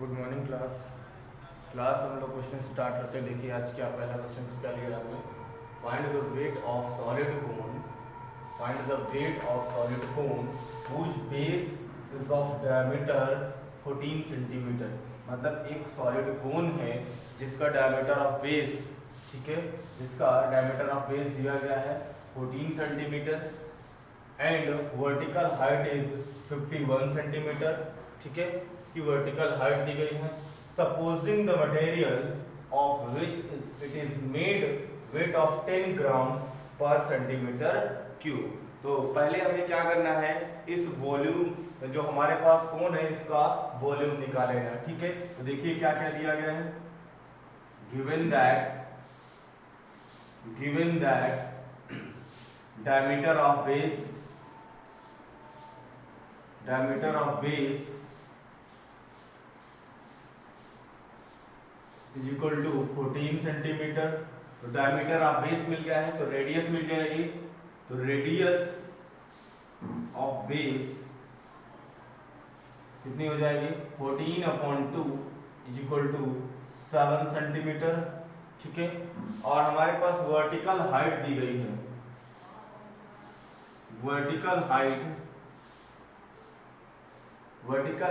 Good morning class हम लोग question start करते हैं। देखिए आज क्या पहला क्वेश्चन क्या लिया आपने, find the weight of solid cone, find the weight of solid cone whose base is of diameter 14 centimetre. मतलब एक सॉलिड कोन है जिसका डायमीटर ऑफ बेस, ठीक है, जिसका डायमीटर ऑफ बेस दिया गया है 14 centimetre and vertical height is 51 centimetre, ठीक है, इसकी वर्टिकल हाइट दी गई है। Supposing the material of which it is made weight of 10 grams per centimetre cube. तो पहले हमें क्या करना है, इस वॉल्यूम जो हमारे पास कौन है इसका वॉल्यूम निकाल लेना है, ठीक है। तो देखिए क्या क्या दिया गया है, given that diameter of base is equal to 14 centimetre. तो डायमीटर ऑफ बेस मिल गया है तो रेडियस मिल जाएगी। तो रेडियस ऑफ बेस कितनी हो जाएगी, 14/2 इज इक्वल टू 7 सेंटीमीटर, ठीक है। और हमारे पास वर्टिकल हाइट दी गई है, vertical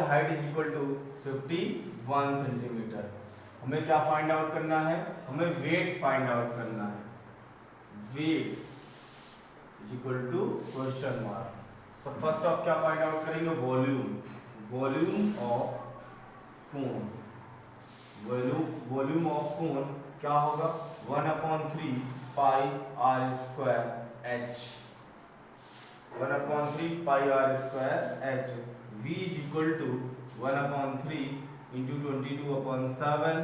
height is equal to 51 centimetre. हमें क्या फाइंड आउट करना है, हमें वेट फाइंड आउट करना है। Weight is equal to question mark. सब फर्स्ट ऑफ क्या फाइंड आउट करेंगे, volume of cone. Volume of cone क्या होगा, 1/3 pi r square h, 1/3 pi r square h। v is equal to 1/3 into 22/7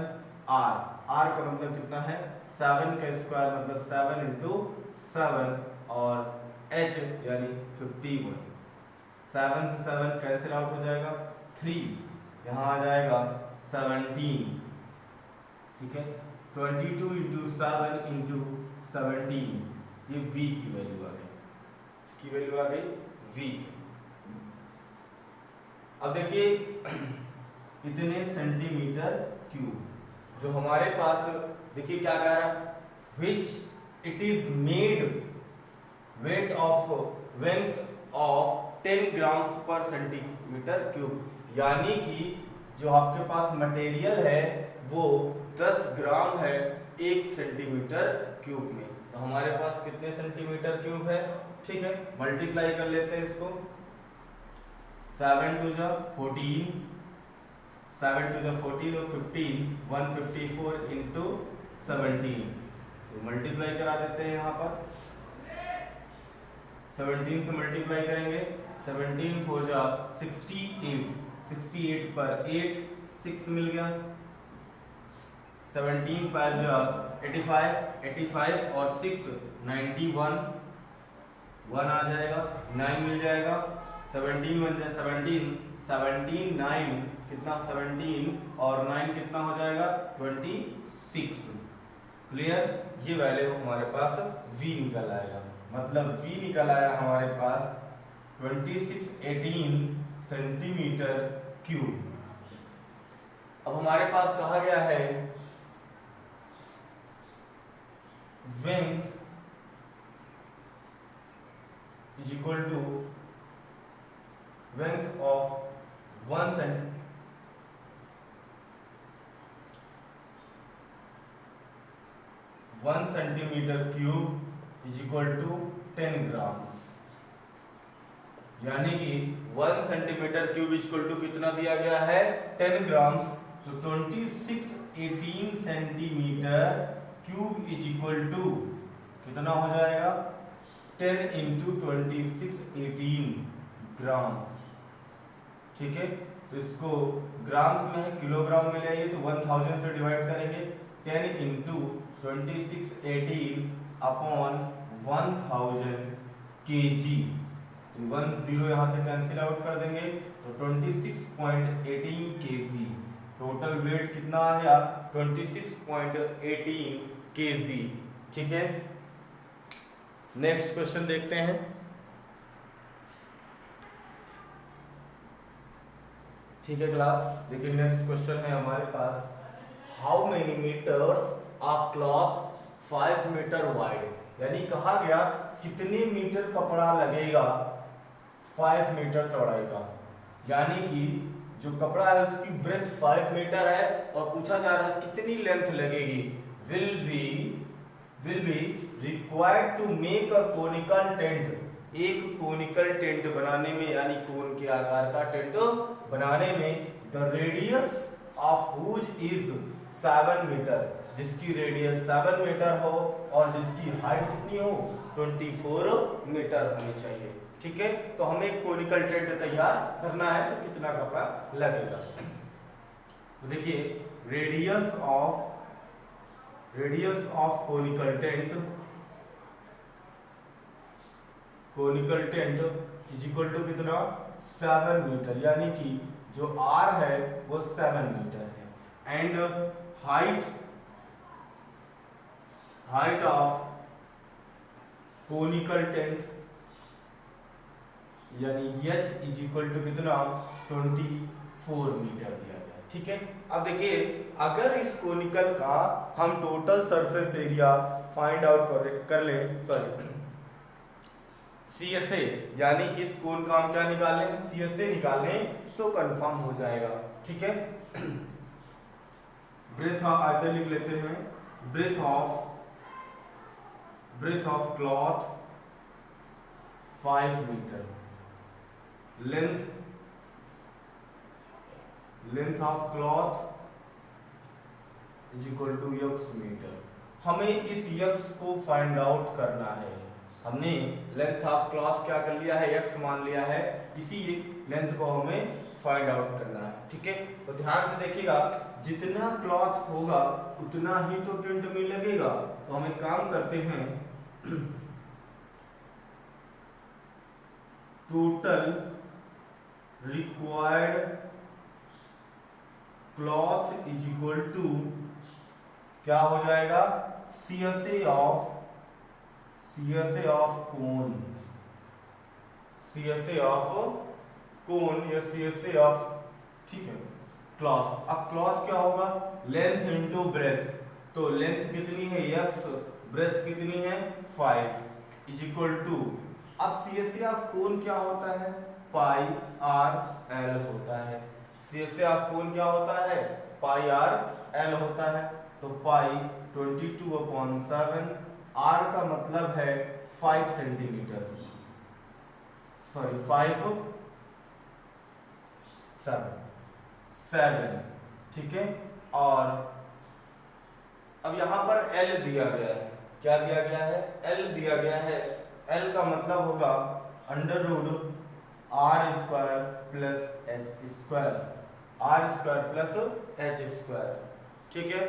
r। r का मतलब कितना है, 7 का स्क्वायर मतलब 7 इंटू 7 और h यानी 51। 7 से 7 कैंसिल आउट हो जाएगा, 3 यहाँ आ जाएगा 17, ठीक है। 22 इंटू 7 इंटू 17, ये v की वैल्यू आ गई, इसकी वैल्यू आ गई v। अब देखिए इतने सेंटीमीटर क्यूब जो हमारे पास, देखिए क्या कह रहा है, which it is made weight of weighs of 10 grams per centimetre cube. यानी कि जो आपके पास मटेरियल है वो 10 ग्राम है 1 सेंटीमीटर क्यूब में। तो हमारे पास कितने सेंटीमीटर क्यूब है, ठीक है। मल्टीप्लाई कर लेते हैं इसको, 7 2 14, 7 2 14 और 15, 154 इंटू 17। तो मल्टीप्लाई करा देते हैं यहाँ पर, 17 से मल्टीप्लाई करेंगे, 17 4 68, 68 पर 8 6 मिल गया, 17 5 85, 85 और 6 91, 1 आ जाएगा, 9 मिल जाएगा, 17 1 17, 17 9 कितना, 17 और 9 कितना हो जाएगा, 26। क्लियर, ये वैल्यू हमारे पास v निकल आएगा। मतलब v निकल आया हमारे पास 2618 सेंटीमीटर क्यूब। अब हमारे पास कहा गया है wings is equal to wings of 1 centimetre cube is equal to 10 grams. यानी कि 1 centimetre cube is equal to कितना दिया गया है, 10 ग्राम्स। तो 2618 centimetre cube is equal to कितना हो जाएगा, 10 इंटू 2618 ग्राम्स, ठीक है। तो इसको ग्राम्स में किलोग्राम में ले आइए तो 1000 से डिवाइड करेंगे, 10 इंटू 2618 अपॉन 1000 kg। तो 10 यहाँ से कैंसिल आउट कर देंगे तो 26.18 kg। टोटल वेट कितना आया, 26.18 kg, ठीक है। नेक्स्ट क्वेश्चन देखते हैं। ठीक है क्लास, देखिए नेक्स्ट क्वेश्चन है हमारे पास, how many metres of cloth 5 metre wide, यानी कहा गया कितने मीटर कपड़ा लगेगा 5 मीटर चौड़ाई का, यानी कि जो कपड़ा है उसकी ब्रेथ 5 मीटर है और पूछा जा रहा है कितनी लेंथ लगेगी, will be required to make a conical tent, एक कोनिकल टेंट बनाने में यानी कोन के आकार का टेंट बनाने में, the radius of whose is 7 metre, जिसकी रेडियस 7 मीटर हो और जिसकी हाइट कितनी हो 24 मीटर होनी चाहिए। ठीक है, तो हमें एक कोनिकल टेंट तैयार करना है तो कितना कपड़ा लगेगा, तो देखिए radius of conical tent is equal to कितना 7 मीटर, यानी कि जो आर है वो 7 मीटर है, and height of conical tent यानी h इज इक्वल टू कितना 24 मीटर दिया गया। ठीक है, अब देखिए अगर इस कोनिकल का हम total surface area find out कर ले, सॉरी CSA, यानी इस कोन का हम क्या निकालें CSA निकालें तो कंफर्म हो जाएगा। ठीक है, ब्रेथ ऐसे लिख लेते हैं, breadth of cloth 5 metre, length of cloth is equal to x metre, हमें इस x को फाइंड आउट करना है, हमने लेंथ ऑफ क्लॉथ क्या कर लिया है x मान लिया है, इसी लेंथ को हमें फाइंड आउट करना है। ठीक है, तो ध्यान से देखिएगा जितना क्लॉथ होगा उतना ही तो टेंट में लगेगा, तो हम एक काम करते हैं total required cloth is equal to क्या हो जाएगा CSA ऑफ कोन या CSA ऑफ, ठीक है, क्लॉथ। अब क्लॉथ क्या होगा लेंथ इनटू ब्रेथ, तो लेंथ कितनी है x, ब्रेथ कितनी है 5 इज इक्वल टू, अब CSA ऑफ कोन क्या होता है पाई आर एल होता है, CSA ऑफ कोन क्या होता है पाई आर एल होता है, तो पाई 22/7, आर का मतलब है 5 सेंटीमीटर, सॉरी 7, ठीक है, और अब यहां पर L दिया गया है, क्या दिया गया है L दिया गया है, L का मतलब होगा under root R square plus H square, R square plus H square. ठीक है,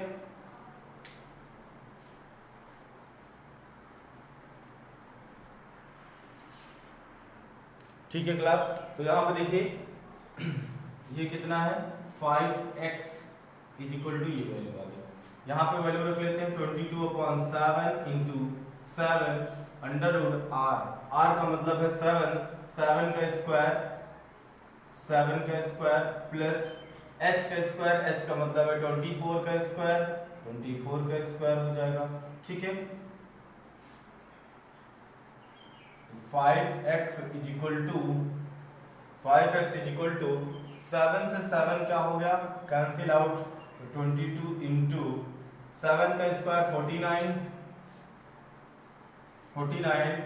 ठीक है क्लास, तो यहां पर देखिए ये कितना है 5x इज इक्वल टू ये वैल्यू आ गया, यहाँ पे वैल्यू रख लेते हैं 22/7 into 7 under root R, R का मतलब है 7 का स्क्वायर प्लस h का स्क्वायर, h का मतलब है 24 का स्क्वायर हो जाएगा। ठीक है, 5x इज इक्वल टू 7 से 7 क्या हो गया कैंसिल आउट, 22 इंटू 7 का स्क्वायर 49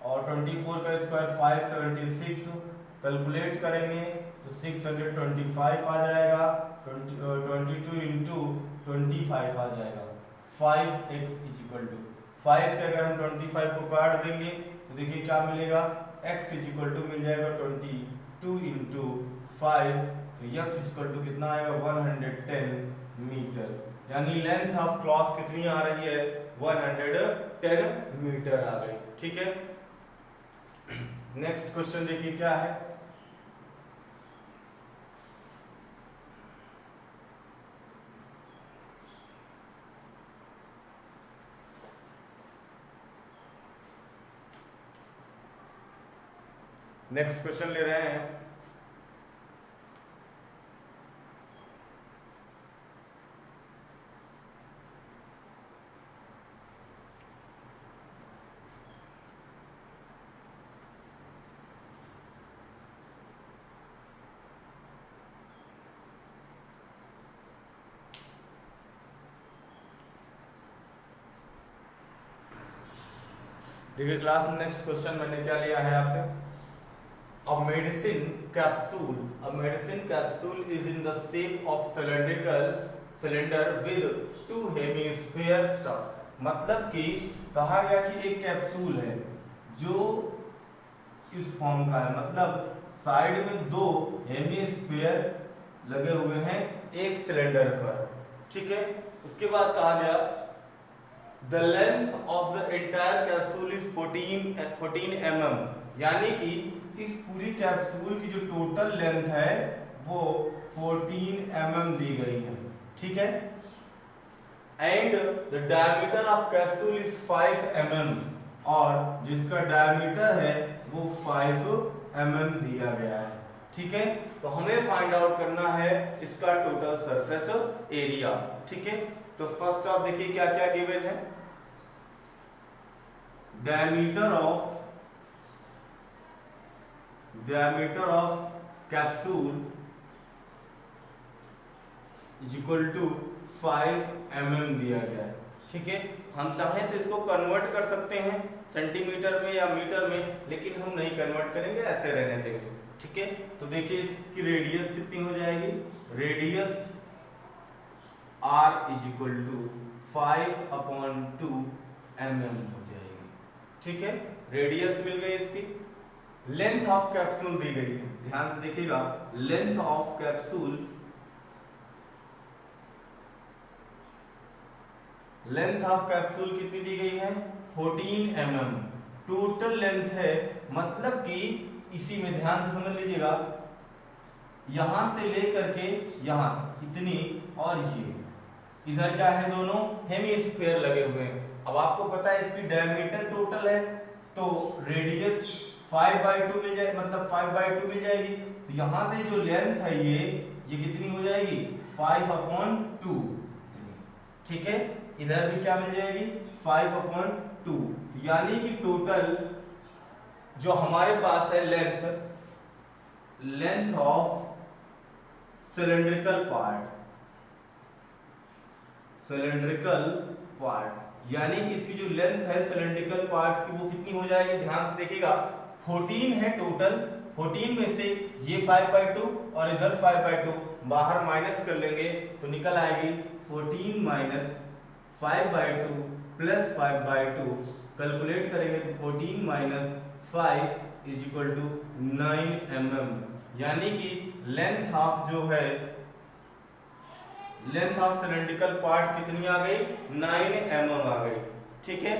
और 24 का स्क्वायर 576, कैलकुलेट करेंगे तो 625 आ जाएगा, 22 इंटू 25 आ जाएगा, 5x इज इक्वल टू 5 से अगर हम 25 को काट देंगे तो देखिए क्या मिलेगा x इज इक्वल टू मिल जाएगा 22 इंटू 5, तो x इज इक्वल टू कितना आएगा 110 मीटर, यानी लेंथ ऑफ क्लॉथ कितनी आ रही है 110 मीटर आ गई। ठीक है, नेक्स्ट क्वेश्चन देखिए क्या है, नेक्स्ट क्वेश्चन ले रहे हैं, देखिए क्लास में नेक्स्ट क्वेश्चन मैंने क्या लिया है यहाँ पे, A medicine capsule is in the shape of cylinder with two hemisphere stuck। मतलब कि कहा गया कि एक कैप्सूल है जो इस फॉर्म का है, मतलब साइड में दो हेमिस्फीयर लगे हुए हैं एक सिलेंडर पर, ठीक है। उसके बाद कहा गया the length of the entire capsule is 14 mm, यानी कि इस पूरी कैप्सूल की जो टोटल लेंथ है वो 14 mm दी गई है, ठीक है। And the diameter of capsule is 5 mm, और जिसका डायमीटर है वो 5 mm दिया गया है, ठीक है। तो हमें फाइंड आउट करना है इसका टोटल सरफेस एरिया, ठीक है। तो फर्स्ट आप देखिए क्या क्या गिवन है, diameter of capsule is equal to 5 mm दिया गया है, ठीक है। हम चाहें तो इसको कन्वर्ट कर सकते हैं सेंटीमीटर में या मीटर में, लेकिन हम नहीं कन्वर्ट करेंगे, ऐसे रहने देंगे, ठीक है। तो देखिए इसकी रेडियस कितनी हो जाएगी, radius r is equal to 5/2 mm हो जाएगी, ठीक है। रेडियस मिल गई इसकी। लेंथ ऑफ कैप्सूल दी गई है, ध्यान से देखिएगा, लेंथ ऑफ कैप्सूल कितनी दी गई है, 14 mm टोटल लेंथ है। मतलब कि इसी में ध्यान से समझ लीजिएगा, यहां से लेकर के यहां इतनी, और ये इधर क्या है, दोनों हेमिस्फीयर लगे हुए हैं। अब आपको पता है इसकी डायमीटर टोटल है, तो रेडियस 5/2 मिल जाए, मतलब 5/2 मिल जाएगी। तो यहां से जो लेंथ है ये कितनी हो जाएगी, 5/2, ठीक है। इधर भी क्या मिल जाएगी, 5/2, यानी कि टोटल जो हमारे पास है लेंथ ऑफ सिलेंड्रिकल पार्ट, यानी कि इसकी जो लेंथ है सिलेंड्रिकल पार्ट्स की वो कितनी हो जाएगी, ध्यान से देखिएगा, 14 है टोटल। 14 में से ये 5/2 और इधर 5/2 बाहर माइनस कर लेंगे तो निकल आएगी 14 माइनस 5/2 प्लस 5/2, कैलकुलेट करेंगे तो 14 minus 5 is equal to 9 mm, यानी कि लेंथ ऑफ जो है, लेंथ ऑफ सिलेंड्रिकल पार्ट कितनी आ गई, 9 mm आ गई, ठीक है।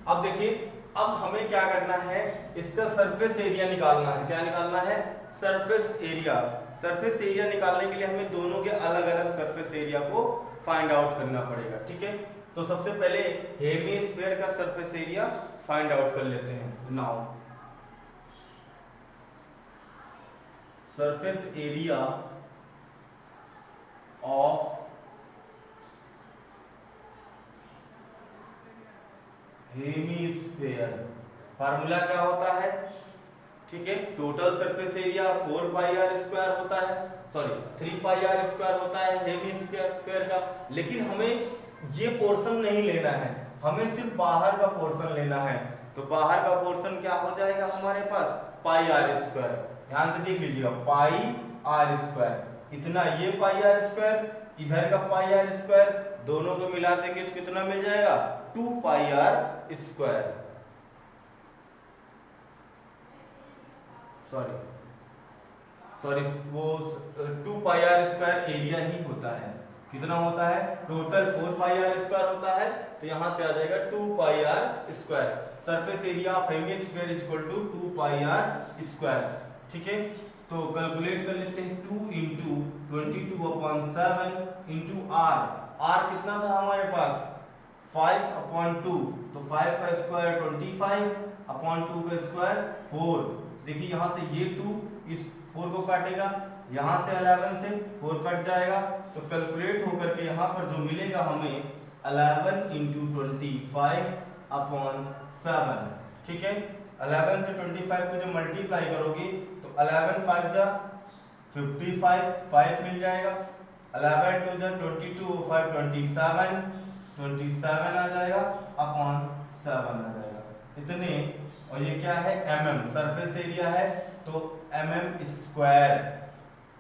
अब देखिए, अब हमें क्या करना है, इसका सरफेस एरिया निकालना है। क्या निकालना है, सरफेस एरिया। सरफेस एरिया निकालने के लिए हमें दोनों के अलग अलग सरफेस एरिया को फाइंड आउट करना पड़ेगा, ठीक है। तो सबसे पहले हेमिस्फीयर का सरफेस एरिया फाइंड आउट कर लेते हैं। Now surface area of hemisphere, formula क्या होता है, ठीक है। टोटल सरफेस एरिया 4πr² होता है, सॉरी 3πr² होता है हेमिस्फीयर का। लेकिन हमें ये पोर्शन नहीं लेना है, हमें सिर्फ बाहर का पोर्शन लेना है। तो बाहर का पोर्शन क्या हो जाएगा हमारे पास, πr²। ध्यान से देख लीजिएगा, πr², इतना ये πr², इधर का πr², दोनों को मिला देंगे तो कितना मिल जाएगा, 2πr²। सॉरी वो 2πr² एरिया ही होता है। कितना होता है, टोटल 4πr² होता है, तो यहां से आ जाएगा 2πr²। Surface area of hemisphere is equal to 2πr², ठीक है। तो कैलकुलेट कर लेते हैं, 2 × 22/7 × r कितना था हमारे पास, 5/2, तो 5 का स्क्वायर 25/2 का स्क्वायर 4। देखिए यहाँ से ये 2 इस 4 को काटेगा, यहाँ से 11 से 4 कट जाएगा, तो कैलकुलेट होकर के यहाँ पर जो मिलेगा हमें 11 × 25/7, ठीक है। 11 से 25 को जब मल्टीप्लाई करोगे तो 11 5 जा 55, 5 मिल जाएगा, 11 2 जा 22, 5 27 आ जाएगा 7 आ जाएगा इतने। और ये क्या है mm, सरफेस एरिया है तो mm square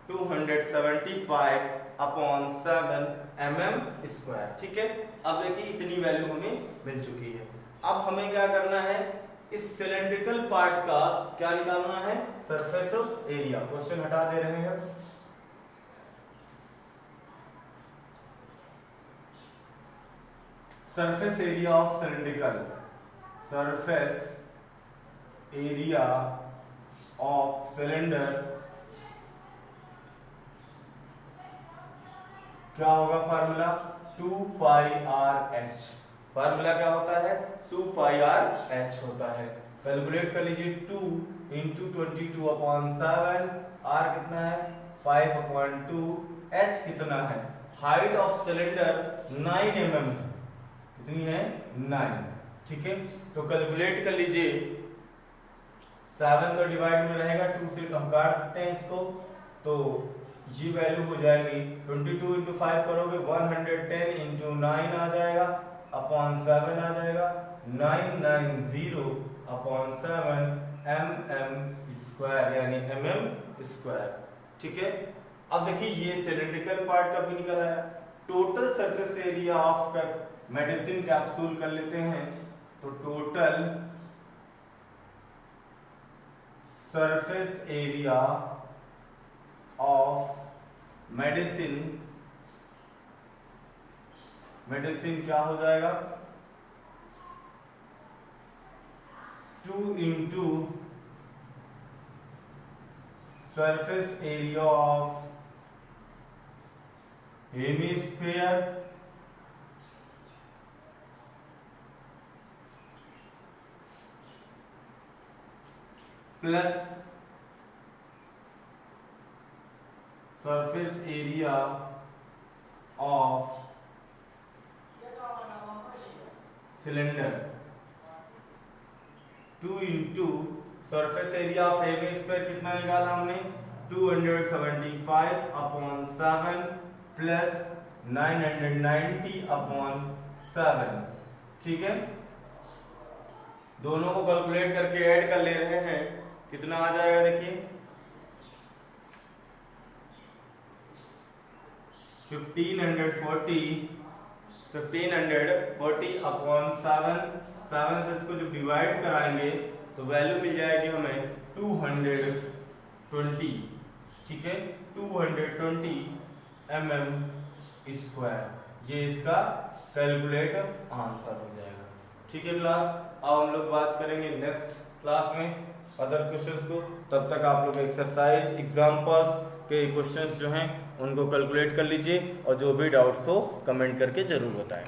275 upon 7 mm square. ठीक है, अब देखिए इतनी वैल्यू हमें मिल चुकी है। अब हमें क्या करना है, इस सिलेंड्रिकल पार्ट का क्या निकालना है, सरफेस एरिया। क्वेश्चन हटा दे रहे हैं। Surface area of cylindrical, surface area of cylinder क्या होगा फार्मूला, 2 पाई आर एच। फार्मूला क्या होता है, 2 पाई आर एच होता है। कैलकुलेट कर लीजिए, 2 इंटू 22/7, आर कितना है 5/2, एच कितना है, हाइट ऑफ सिलेंडर 9 mm, कितनी है 9। ठीक है, तो कैलकुलेट कर लीजिए, 7 तो डिवाइड में रहेगा, 2 से हम काट देते हैं इसको, तो ये वैल्यू हो जाएगी 22 इंटू 5 करोगे 110 इंटू 9 आ जाएगा अपॉन 7 आ जाएगा 990 अपॉन 7 mm स्क्वायर, यानी mm स्क्वायर। ठीक है, अब देखिए ये सिलेंड्रिकल पार्ट का भी निकल आया। Total surface area of medicine capsule कर लेते हैं, तो total surface area of medicine क्या हो जाएगा, 2 into surface area of hemisphere plus surface area of cylinder, 2 into surface area of hemisphere कितना निकाला हमने 275 अपॉन 7 प्लस 990 अपॉन 7। ठीक है, दोनों को कैलकुलेट करके ऐड कर ले रहे हैं, कितना आ जाएगा देखिए 1540 अपॉन 7 से इसको जब डिवाइड कराएंगे तो वैल्यू मिल जाएगी हमें 220। ठीक है, 220 mm स्क्वायर, ये इसका कैलकुलेट आंसर हो जाएगा। ठीक है क्लास, अब हम लोग बात करेंगे नेक्स्ट क्लास में अदर क्वेश्चंस को। तब तक आप लोग एक्सरसाइज एग्जाम्पल्स के क्वेश्चंस जो हैं उनको कैलकुलेट कर लीजिए, और जो भी डाउट्स हो कमेंट करके जरूर बताएं।